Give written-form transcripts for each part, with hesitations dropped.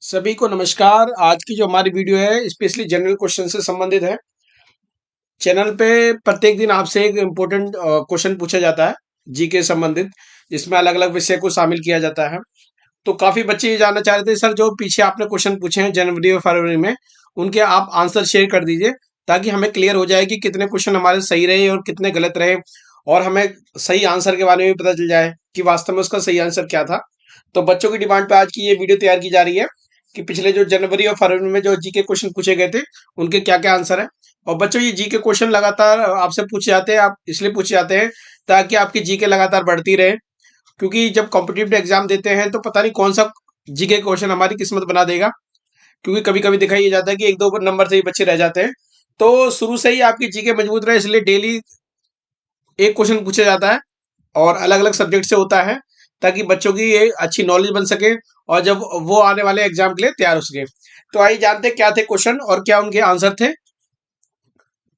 सभी को नमस्कार। आज की जो हमारी वीडियो है स्पेशली जनरल क्वेश्चन से संबंधित है। चैनल पे प्रत्येक दिन आपसे एक इम्पोर्टेंट क्वेश्चन पूछा जाता है जी के संबंधित, जिसमें अलग अलग विषय को शामिल किया जाता है। तो काफी बच्चे ये जानना चाह रहे थे, सर जो पीछे आपने क्वेश्चन पूछे हैं जनवरी और फरवरी में, उनके आप आंसर शेयर कर दीजिए ताकि हमें क्लियर हो जाए कि कितने क्वेश्चन हमारे सही रहे और कितने गलत रहे, और हमें सही आंसर के बारे में भी पता चल जाए कि वास्तव में उसका सही आंसर क्या था। तो बच्चों की डिमांड पे आज की ये वीडियो तैयार की जा रही है कि पिछले जो जनवरी और फरवरी में जो जी के क्वेश्चन पूछे गए थे उनके क्या क्या आंसर है। और बच्चों ये जी के क्वेश्चन लगातार आपसे पूछे जाते हैं, आप इसलिए पूछे जाते हैं ताकि आपकी जी के लगातार बढ़ती रहे, क्योंकि जब कॉम्पिटिटिव एग्जाम देते हैं तो पता नहीं कौन सा जी के क्वेश्चन हमारी किस्मत बना देगा। क्योंकि कभी कभी दिखाई ये जाता है कि एक दो नंबर से ही बच्चे रह जाते हैं। तो शुरू से ही आपकी जी के मजबूत रहे, इसलिए डेली एक क्वेश्चन पूछा जाता है और अलग अलग सब्जेक्ट से होता है, ताकि बच्चों की ये अच्छी नॉलेज बन सके और जब वो आने वाले एग्जाम के लिए तैयार हो सके। तो आइए जानते हैं क्या थे क्वेश्चन और क्या उनके आंसर थे।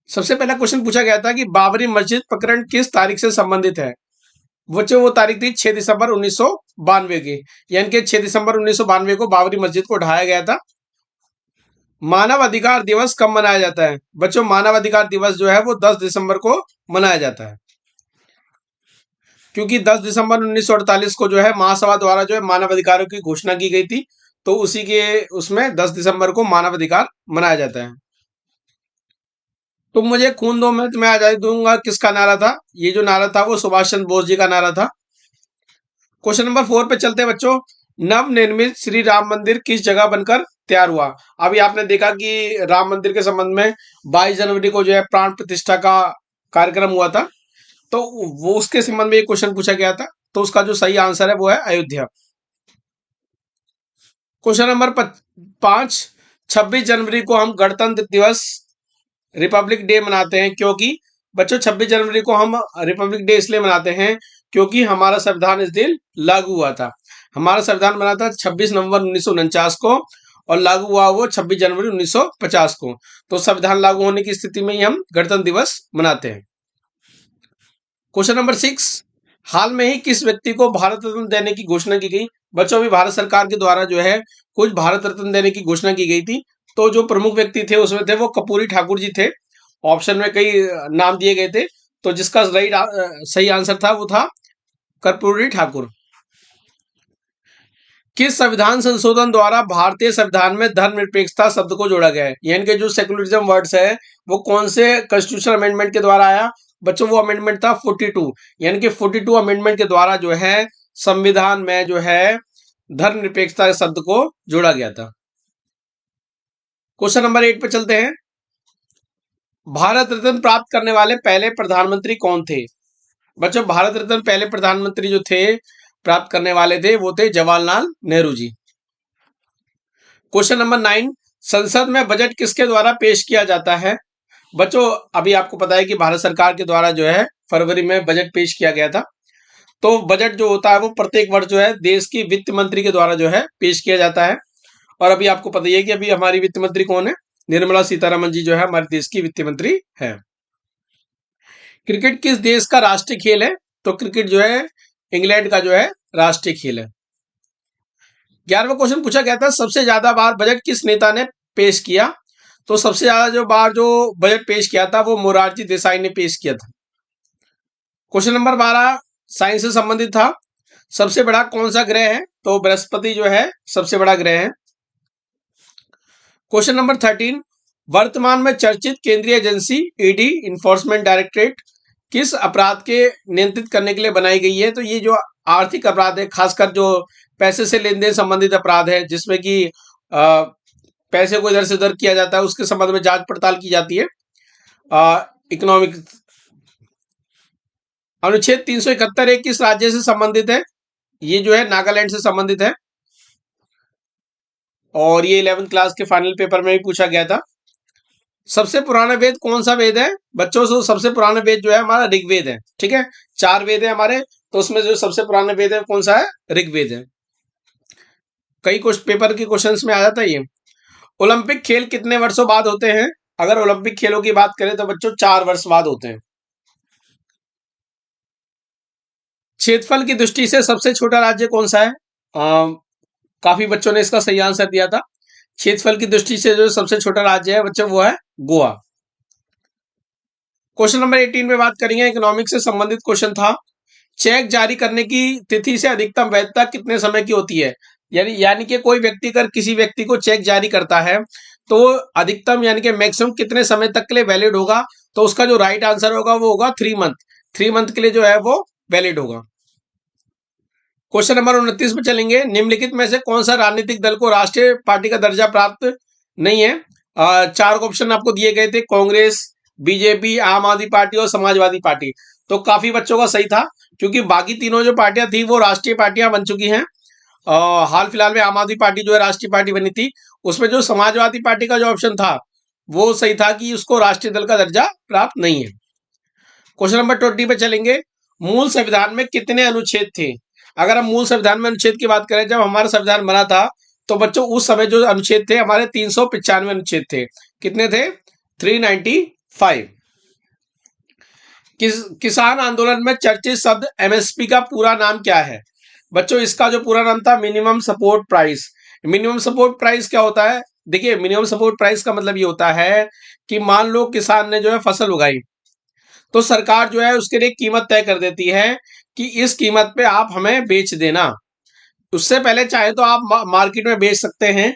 सबसे पहला क्वेश्चन पूछा गया था कि बाबरी मस्जिद प्रकरण किस तारीख से संबंधित है। बच्चों वो तारीख थी 6 दिसंबर 1992 की, यानी कि 6 दिसंबर 1992 को बाबरी मस्जिद को ढाया गया था। मानव अधिकार दिवस कब मनाया जाता है। बच्चों मानव अधिकार दिवस जो है वो 10 दिसंबर को मनाया जाता है, क्योंकि 10 दिसंबर 1948 को जो है महासभा द्वारा जो है मानव अधिकारों की घोषणा की गई थी। तो उसी के उसमें 10 दिसंबर को मानव अधिकार मनाया जाता है। तुम मुझे खून दो मैं तुम्हें आजादी दूंगा किसका नारा था। ये जो नारा था वो सुभाष चंद्र बोस जी का नारा था। क्वेश्चन नंबर 4 पे चलते हैं बच्चों। नव निर्मित श्री राम मंदिर किस जगह बनकर तैयार हुआ। अभी आपने देखा कि राम मंदिर के संबंध में 22 जनवरी को जो है प्राण प्रतिष्ठा का कार्यक्रम हुआ था। तो वो उसके संबंध में एक क्वेश्चन पूछा गया था, तो उसका जो सही आंसर है वो है अयोध्या। Question number 5। 26 जनवरी को हम गणतंत्र दिवस रिपब्लिक डे मनाते हैं क्योंकि। बच्चों 26 जनवरी को हम रिपब्लिक डे इसलिए मनाते हैं क्योंकि हमारा संविधान इस दिन लागू हुआ था। हमारा संविधान बना था 26 नवंबर 1949 को और लागू हुआ वो 26 जनवरी 1950 को। तो संविधान लागू होने की स्थिति में ही हम गणतंत्र दिवस मनाते हैं। Question number 6। हाल में ही किस व्यक्ति को भारत रत्न देने की घोषणा की गई। बच्चों अभी भारत सरकार के द्वारा जो है कुछ भारत रत्न देने की घोषणा की गई थी। तो जो प्रमुख व्यक्ति थे उसमें थे वो कर्पूरी ठाकुर जी थे। ऑप्शन में कई नाम दिए गए थे, तो जिसका सही आंसर था वो था कर्पूरी ठाकुर। किस संविधान संशोधन द्वारा भारतीय संविधान में धर्मनिरपेक्षता शब्द को जोड़ा गया है, यानी कि जो सेकुलरिज्म वर्ड्स है वो कौन से कॉन्स्टिट्यूशनल अमेंडमेंट के द्वारा आया। बच्चों वो अमेंडमेंट था 42, यानी कि 42 अमेंडमेंट के द्वारा जो है संविधान में जो है धर्मनिरपेक्षता शब्द को जोड़ा गया था। क्वेश्चन नंबर 8 पे चलते हैं। भारत रत्न प्राप्त करने वाले पहले प्रधानमंत्री कौन थे। बच्चों भारत रत्न पहले प्रधानमंत्री जो थे प्राप्त करने वाले थे वो थे जवाहरलाल नेहरू जी। Question number 9। संसद में बजट किसके द्वारा पेश किया जाता है। बच्चों अभी आपको पता है कि भारत सरकार के द्वारा जो है फरवरी में बजट पेश किया गया था। तो बजट जो होता है वो प्रत्येक वर्ष जो है देश की वित्त मंत्री के द्वारा जो है पेश किया जाता है। और अभी आपको पता ही है कि अभी हमारी वित्त मंत्री कौन है। निर्मला सीतारमन जी जो है हमारे देश की वित्त मंत्री है। क्रिकेट किस देश का राष्ट्रीय खेल है। तो क्रिकेट जो है इंग्लैंड का जो है राष्ट्रीय खेल है। 11वां क्वेश्चन पूछा गया था सबसे ज्यादा बार बजट किस नेता ने पेश किया। तो सबसे ज्यादा जो बार जो बजट पेश किया था वो मोरारजी देसाई ने पेश किया था। क्वेश्चन नंबर 12 साइंस से संबंधित था। सबसे बड़ा कौन सा ग्रह है। तो बृहस्पति जो है सबसे बड़ा ग्रह है। Question number 13। वर्तमान में चर्चित केंद्रीय एजेंसी ईडी इन्फोर्समेंट डायरेक्टरेट किस अपराध के नियंत्रित करने के लिए बनाई गई है। तो ये जो आर्थिक अपराध है, खासकर जो पैसे से लेन देन संबंधित अपराध है, जिसमें कि पैसे को इधर से उधर किया जाता है, उसके संबंध में जांच पड़ताल की जाती है। इकोनॉमिक अनुच्छेद 371 किस राज्य से संबंधित है। ये जो है नागालैंड से संबंधित है और ये 11th क्लास के फाइनल पेपर में भी पूछा गया था। सबसे पुराना वेद कौन सा वेद है। बच्चों से सबसे पुराना वेद जो है हमारा ऋग्वेद है। ठीक है, 4 वेद है हमारे, तो उसमें जो सबसे पुराना वेद है कौन सा है, ऋग्वेद है। कई कुछ पेपर के क्वेश्चंस में आ जाता है ये। ओलंपिक खेल कितने वर्षों बाद होते हैं। अगर ओलंपिक खेलों की बात करें तो बच्चों 4 वर्ष बाद होते हैं। क्षेत्रफल की दृष्टि से सबसे छोटा राज्य कौन सा है। काफी बच्चों ने इसका सही आंसर दिया था। क्षेत्रफल की दृष्टि से जो सबसे छोटा राज्य है बच्चों वो है गोवा। क्वेश्चन नंबर 18 में बात करेंगे, इकोनॉमिक्स से संबंधित क्वेश्चन था। चेक जारी करने की तिथि से अधिकतम वैधता कितने समय की होती है? यानी कि कोई व्यक्ति अगर किसी व्यक्ति को चेक जारी करता है तो अधिकतम यानी कि मैक्सिमम कितने समय तक के लिए वैलिड होगा? तो उसका जो राइट आंसर होगा वो होगा 3 मंथ। 3 मंथ के लिए जो है वो वैलिड होगा। क्वेश्चन नंबर 29 पे चलेंगे, निम्नलिखित में से कौन सा राजनीतिक दल को राष्ट्रीय पार्टी का दर्जा प्राप्त नहीं है? 4 ऑप्शन आपको दिए गए थे, कांग्रेस, बीजेपी, आम आदमी पार्टी और समाजवादी पार्टी। तो काफी बच्चों का सही था, क्योंकि बाकी तीनों जो पार्टियां थी वो राष्ट्रीय पार्टियां बन चुकी हैं। हाल फिलहाल में आम आदमी पार्टी जो है राष्ट्रीय पार्टी बनी थी। उसमें जो समाजवादी पार्टी का जो ऑप्शन था वो सही था कि उसको राष्ट्रीय दल का दर्जा प्राप्त नहीं है। क्वेश्चन नंबर 20 पे चलेंगे, मूल संविधान में कितने अनुच्छेद थे? अगर हम मूल संविधान में अनुच्छेद की बात करें, जब हमारा संविधान बना था तो बच्चों उस समय जो अनुच्छेद थे हमारे 395 अनुच्छेद थे। कितने थे? 395। किसान आंदोलन में चर्चित शब्द एमएसपी का पूरा नाम क्या है? बच्चों इसका जो पूरा नाम था minimum support price. Minimum support price क्या होता है? देखिए, मिनिमम सपोर्ट प्राइस का मतलब ये होता है कि मान लो किसान ने जो है फसल उगाई, तो सरकार जो है उसके लिए कीमत तय कर देती है कि इस कीमत पे आप हमें बेच देना। उससे पहले चाहे तो आप मार्केट में बेच सकते हैं,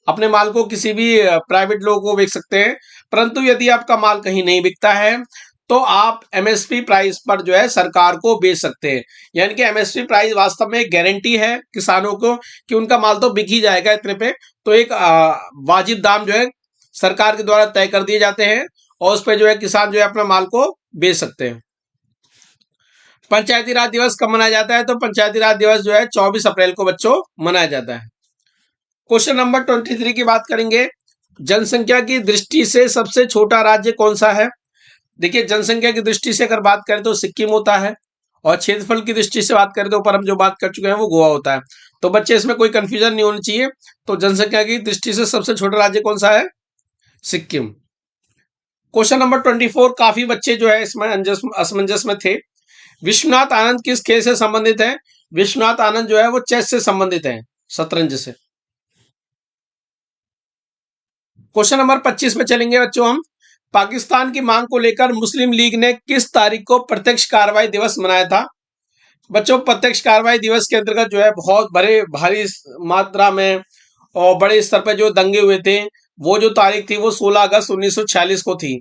अपने माल को किसी भी प्राइवेट लोगों को बेच सकते हैं, परंतु यदि आपका माल कहीं नहीं बिकता है तो आप एमएसपी प्राइस पर जो है सरकार को बेच सकते हैं। यानी कि एमएसपी प्राइस वास्तव में एक गारंटी है किसानों को कि उनका माल तो बिक ही जाएगा इतने पे। तो एक वाजिब दाम जो है सरकार के द्वारा तय कर दिए जाते हैं और उस पर जो है किसान जो है अपना माल को बेच सकते हैं। पंचायती राज दिवस कब मनाया जाता है? तो पंचायती राज दिवस जो है 24 अप्रैल को बच्चों मनाया जाता है। क्वेश्चन नंबर 23 की बात करेंगे, जनसंख्या की दृष्टि से सबसे छोटा राज्य कौन सा है? देखिए, जनसंख्या की दृष्टि से अगर बात करें तो सिक्किम होता है, और क्षेत्रफल की दृष्टि से बात करें तो ऊपर हम जो बात कर चुके हैं वो गोवा होता है। तो बच्चे इसमें कोई कंफ्यूजन नहीं होनी चाहिए। तो जनसंख्या की दृष्टि से सबसे छोटा राज्य कौन सा है? सिक्किम। क्वेश्चन नंबर 24, काफी बच्चे जो है इसमें असमंजस में थे। विश्वनाथ आनंद किस खेल से संबंधित है? विश्वनाथ आनंद जो है वो चेस से संबंधित है, शतरंज से। क्वेश्चन नंबर 25 पे चलेंगे बच्चों हम, पाकिस्तान की मांग को लेकर मुस्लिम लीग ने किस तारीख को प्रत्यक्ष कार्रवाई दिवस मनाया था? बच्चों, प्रत्यक्ष कार्रवाई दिवस के अंतर्गत जो है बहुत बड़े भारी मात्रा में और बड़े स्तर पर जो दंगे हुए थे, वो जो तारीख थी वो 16 अगस्त 1946 को थी।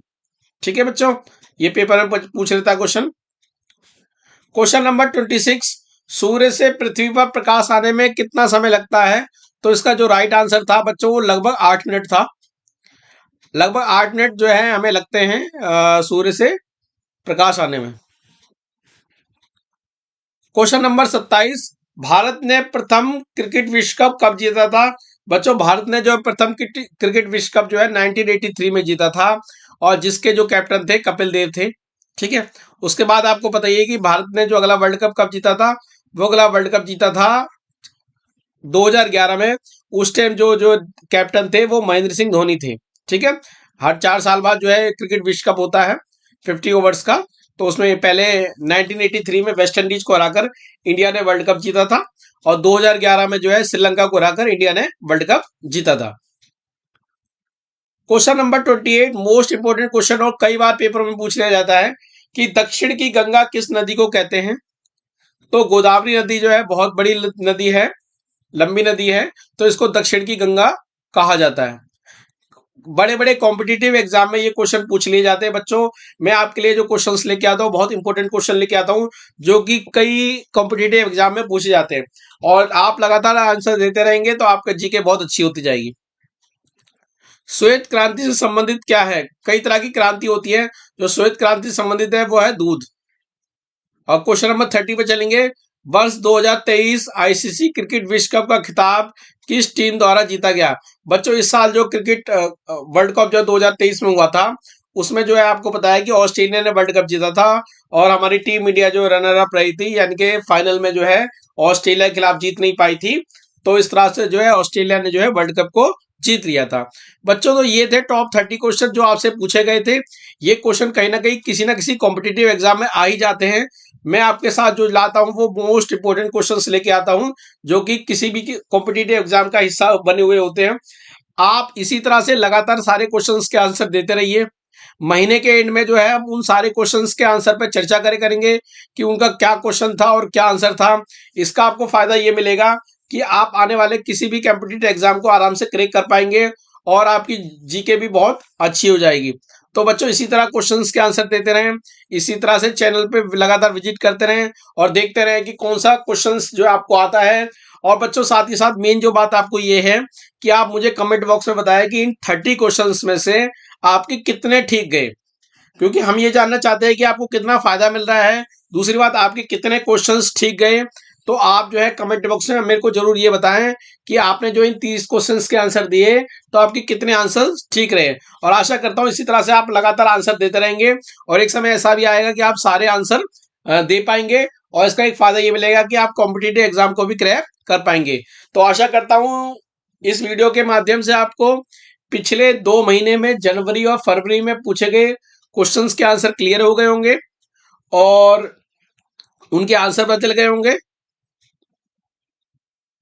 ठीक है बच्चों, ये पेपर में पूछ लेता है क्वेश्चन। क्वेश्चन नंबर 26, सूर्य से पृथ्वी पर प्रकाश आने में कितना समय लगता है? तो इसका जो राइट आंसर था बच्चों वो लगभग 8 मिनट था। लगभग 8 मिनट जो है हमें लगते हैं सूर्य से प्रकाश आने में। क्वेश्चन नंबर 27, भारत ने प्रथम क्रिकेट विश्व कप कब जीता था? बच्चों, भारत ने जो प्रथम क्रिकेट विश्व कप जो है 1983 में जीता था, और जिसके जो कैप्टन थे कपिल देव थे। ठीक है, उसके बाद आपको पता ही है कि भारत ने जो अगला वर्ल्ड कप कब जीता था, वो अगला वर्ल्ड कप जीता था 2011 में। उस टाइम जो जो कैप्टन थे वो महेंद्र सिंह धोनी थे। ठीक है, हर 4 साल बाद जो है क्रिकेट विश्व कप होता है 50 ओवर्स का। तो उसमें पहले 1983 में वेस्ट इंडीज को हराकर इंडिया ने वर्ल्ड कप जीता था, और 2011 में जो है श्रीलंका को हराकर इंडिया ने वर्ल्ड कप जीता था। Question number 28, most important question और कई बार पेपर में पूछ लिया जाता है कि दक्षिण की गंगा किस नदी को कहते हैं? तो गोदावरी नदी जो है बहुत बड़ी नदी है, लंबी नदी है, तो इसको दक्षिण की गंगा कहा जाता है। बड़े बड़े कॉम्पिटिटिव एग्जाम में ये क्वेश्चन पूछ लिए जाते हैं बच्चों। मैं आपके लिए जो क्वेश्चंस लेके आता हूँ बहुत इंपॉर्टेंट क्वेश्चन लेके आता हूँ, जो कि कई कॉम्पिटिटिव एग्जाम में पूछे जाते हैं, और आप लगातार आंसर देते रहेंगे तो आपका जीके बहुत अच्छी होती जाएगी। श्वेत क्रांति से संबंधित क्या है? कई तरह की क्रांति होती है, जो श्वेत क्रांति से संबंधित है वो है दूध। और क्वेश्चन नंबर 30 पे चलेंगे, वर्ष 2023 आईसीसी क्रिकेट विश्व कप का खिताब किस टीम द्वारा जीता गया? बच्चों, इस साल जो क्रिकेट वर्ल्ड कप जो 2023 में हुआ था, उसमें जो है आपको पता है कि ऑस्ट्रेलिया ने वर्ल्ड कप जीता था, और हमारी टीम इंडिया जो रनर अप रही थी, यानी कि फाइनल में जो है ऑस्ट्रेलिया के खिलाफ जीत नहीं पाई थी। तो इस तरह से जो है ऑस्ट्रेलिया ने जो है वर्ल्ड कप को जीत लिया था। बच्चों, तो ये थे टॉप 30 क्वेश्चन जो आपसे पूछे गए थे। ये क्वेश्चन कहीं ना कहीं किसी ना किसी कॉम्पिटिटिव एग्जाम में आ ही जाते हैं। मैं आपके साथ जो लाता हूँ वो मोस्ट इंपोर्टेंट क्वेश्चंस लेके आता हूँ, जो कि किसी भी कॉम्पिटिटिव एग्जाम का हिस्सा बने हुए होते हैं। आप इसी तरह से लगातार सारे क्वेश्चंस के आंसर देते रहिए। महीने के एंड में जो है हम उन सारे क्वेश्चंस के आंसर पर चर्चा करेंगे कि उनका क्या क्वेश्चन था और क्या आंसर था। इसका आपको फायदा ये मिलेगा कि आप आने वाले किसी भी कॉम्पिटिटिव एग्जाम को आराम से क्रैक कर पाएंगे और आपकी जीके भी बहुत अच्छी हो जाएगी। तो बच्चों इसी तरह क्वेश्चंस के आंसर देते रहें, इसी तरह से चैनल पे लगातार विजिट करते रहें और देखते रहें कि कौन सा क्वेश्चंस जो आपको आता है। और बच्चों साथ ही साथ मेन जो बात आपको ये है कि आप मुझे कमेंट बॉक्स में बताएं कि इन 30 क्वेश्चंस में से आपके कितने ठीक गए, क्योंकि हम ये जानना चाहते हैं कि आपको कितना फायदा मिल रहा है। दूसरी बात, आपके कितने क्वेश्चंस ठीक गए। तो आप जो है कमेंट बॉक्स में मेरे को जरूर ये बताएं कि आपने जो इन 30 क्वेश्चंस के आंसर दिए तो आपके कितने आंसर्स ठीक रहे। और आशा करता हूं इसी तरह से आप लगातार आंसर देते रहेंगे और एक समय ऐसा भी आएगा कि आप सारे आंसर दे पाएंगे और इसका एक फायदा ये मिलेगा कि आप कॉम्पिटिटिव एग्जाम को भी क्रैक कर पाएंगे। तो आशा करता हूं इस वीडियो के माध्यम से आपको पिछले 2 महीने में जनवरी और फरवरी में पूछे गए क्वेश्चंस के आंसर क्लियर हो गए होंगे और उनके आंसर पता चल गए होंगे।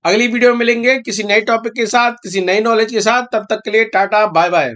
अगली वीडियो में मिलेंगे किसी नए टॉपिक के साथ, किसी नई नॉलेज के साथ। तब तक के लिए टाटा बाय बाय।